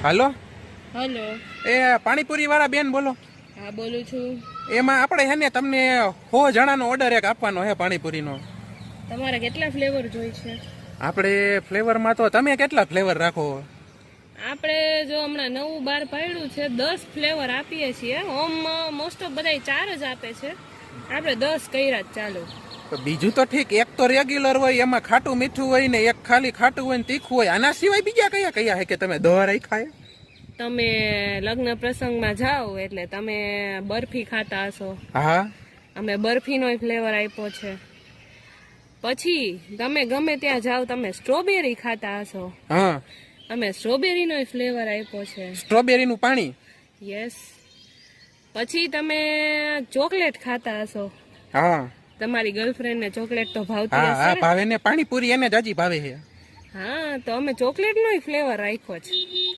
હાલો hello. એ પાણીપુરી વાળા બેન બોલો. હા બોલું છું. એમાં આપણે હે ને તમને 100 જણાનો ઓર્ડર એક આપવાનો હે પાણીપુરીનો. તમારે કેટલા ફ્લેવર જોઈ છે? આપણે ફ્લેવરમાં તો તમે કેટલા ફ્લેવર રાખો? આપણે જો હમણાં નવું બાર પાડ્યું છે, 10 ફ્લેવર આપીએ છીએ. હોમ મોસ્ટ ઓફ બધા 4 જ આપે છે, આપણે 10 કર્યા જ ચાલુ. તો બીજું તો ઠીક, એક તો રેગ્યુલર હોય, એમાં ખાટું મીઠું હોય ને એક ખાલી ખાટું હોય ને તીખું હોય. આના સિવાય બીજા કયા કયા હે કે તમે 10 રાખ્યા? તમે લગ્ન પ્રસંગમાં જાઓ એટલે તમે બરફી ખાતા હશો. હા, અમે બરફીનો ફ્લેવર આપ્યો છે. પછી તમે ગમે ત્યાં જાઓ તમે સ્ટ્રોબેરી ખાતા હશો, હા, અમે સ્ટ્રોબેરીનો ફ્લેવર આપ્યો છે. સ્ટ્રોબેરીનું પાણી. યસ. પછી તમે ચોકલેટ ખાતા હશો, હા તમારી ગર્લફ્રેન્ડ ને ચોકલેટ તો ભાવતી હા હા, હશે ને? ભાવે ને પાણીપુરી એને જ હજી ભાવે છે. હા, તો અમે ચોકલેટ નો ફ્લેવર રાખ્યો છે.